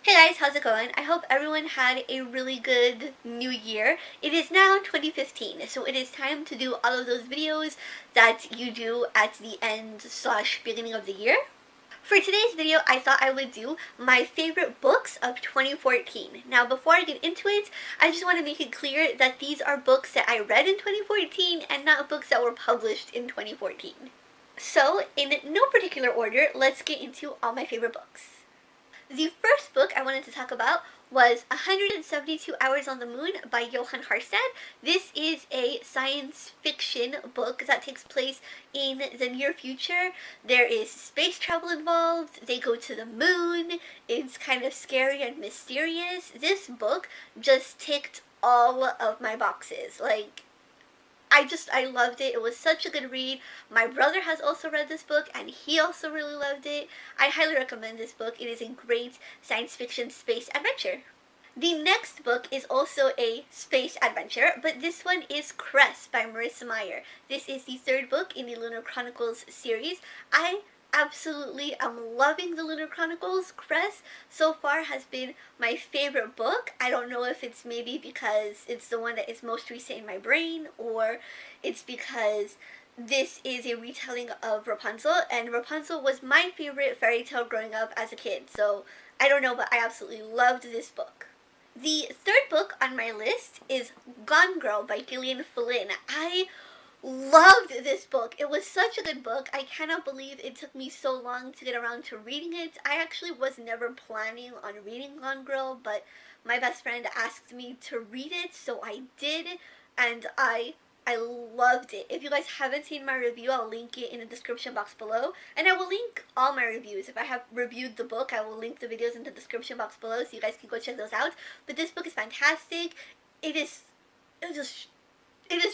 Hey guys, how's it going? I hope everyone had a really good new year. It is now 2015, so it is time to do all of those videos that you do at the end slash beginning of the year. For today's video, I thought I would do my favorite books of 2014. Now, before I get into it, I just want to make it clear that these are books that I read in 2014 and not books that were published in 2014. So, in no particular order, let's get into all my favorite books. The first book I wanted to talk about was 172 Hours on the Moon by Johan Harstad. This is a science fiction book that takes place in the near future. There is space travel involved, they go to the moon, it's kind of scary and mysterious. This book just ticked all of my boxes. I loved it. It was such a good read. My brother has also read this book and he also really loved it. I highly recommend this book. It is a great science fiction space adventure. The next book is also a space adventure, but this one is Cress by Marissa Meyer. This is the third book in the Lunar Chronicles series. I absolutely am loving the Lunar Chronicles. Cress so far has been my favorite book. I don't know if it's maybe because it's the one that is most recent in my brain, or it's because this is a retelling of Rapunzel, and Rapunzel was my favorite fairy tale growing up as a kid. So I don't know, but I absolutely loved this book. The third book on my list is Gone Girl by Gillian Flynn. I loved this book. It was such a good book. I cannot believe it took me so long to get around to reading it. I actually was never planning on reading Gone Girl, but my best friend asked me to read it, so I did, and I loved it. If you guys haven't seen my review, I'll link it in the description box below, and I will link all my reviews. If I have reviewed the book, I will link the videos in the description box below so you guys can go check those out. But this book is fantastic. It is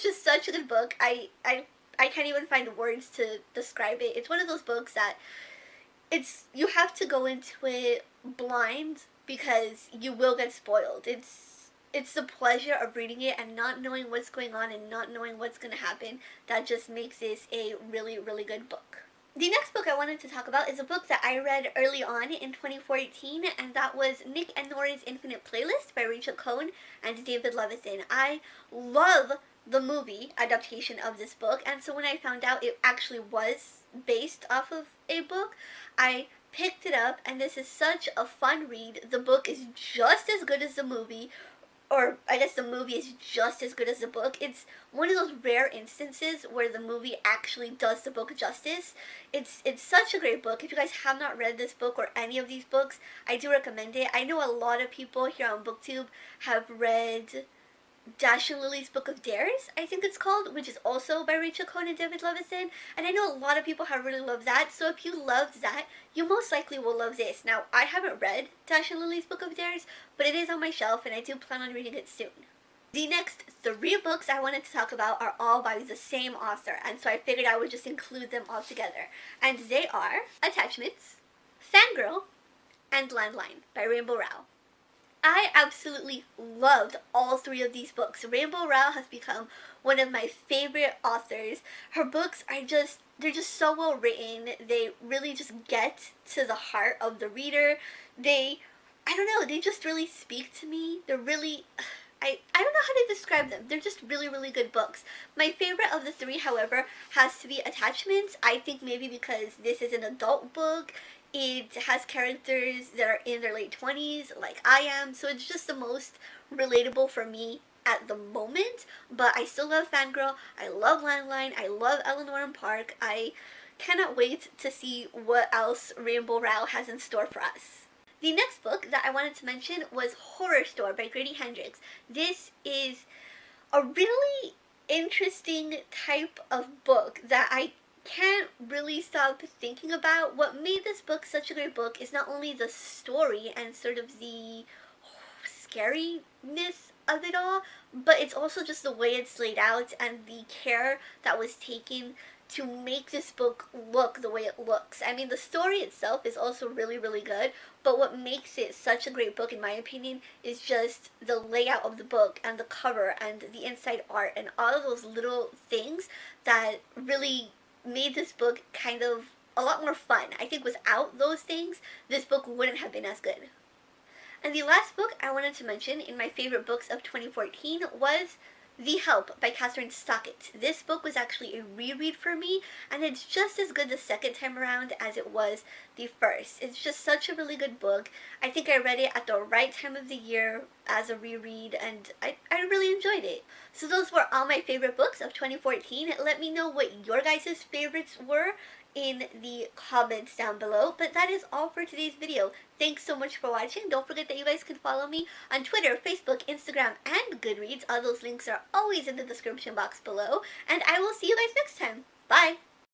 just such a good book. I can't even find words to describe it. It's one of those books that you have to go into it blind because you will get spoiled. It's the pleasure of reading it and not knowing what's going on and not knowing what's going to happen that just makes this a really, really good book. The next book I wanted to talk about is a book that I read early on in 2014, and that was Nick and Nora's Infinite Playlist by Rachel Cohn and David Levithan. I love the movie adaptation of this book, and so when I found out it actually was based off of a book, I picked it up, and this is such a fun read. The book is just as good as the movie, or I guess the movie is just as good as the book. It's one of those rare instances where the movie actually does the book justice. It's such a great book. If you guys have not read this book or any of these books, I do recommend it. I know a lot of people here on BookTube have read Dash and Lily's Book of Dares, I think it's called, which is also by Rachel Cohn and David Levithan, and I know a lot of people have really loved that, so if you loved that, you most likely will love this. Now, I haven't read Dash and Lily's Book of Dares, but it is on my shelf, and I do plan on reading it soon. The next three books I wanted to talk about are all by the same author, and so I figured I would just include them all together, and they are Attachments, Fangirl, and Landline by Rainbow Rowell. I absolutely loved all three of these books. Rainbow Rowell has become one of my favorite authors. Her books are they're just so well written. They really just get to the heart of the reader. I don't know, they just really speak to me. They're really, I don't know how to describe them. They're just really, really good books. My favorite of the three, however, has to be Attachments. I think maybe because this is an adult book. It has characters that are in their late 20s, like I am, so it's just the most relatable for me at the moment. But I still love Fangirl, I love Landline, I love Eleanor and Park. I cannot wait to see what else Rainbow Rowell has in store for us. The next book that I wanted to mention was Horror Store by Grady Hendrix. This is a really interesting type of book that I can't really stop thinking about. What made this book such a great book is not only the story and sort of the scariness of it all, but it's also just the way it's laid out and the care that was taken to make this book look the way it looks. I mean, the story itself is also really, really good, but what makes it such a great book, in my opinion, is just the layout of the book and the cover and the inside art and all of those little things that really made this book kind of a lot more fun. I think without those things, this book wouldn't have been as good. And the last book I wanted to mention in my favorite books of 2014 was The Help by Catherine Stockett. This book was actually a reread for me, and it's just as good the second time around as it was the first. It's just such a really good book. I think I read it at the right time of the year as a reread, and I really enjoyed it. So those were all my favorite books of 2014. Let me know what your guys' favorites were in the comments down below. But that is all for today's video. Thanks so much for watching. Don't forget that you guys can follow me on Twitter, Facebook, Instagram, and Goodreads. All those links are always in the description box below. And I will see you guys next time. Bye!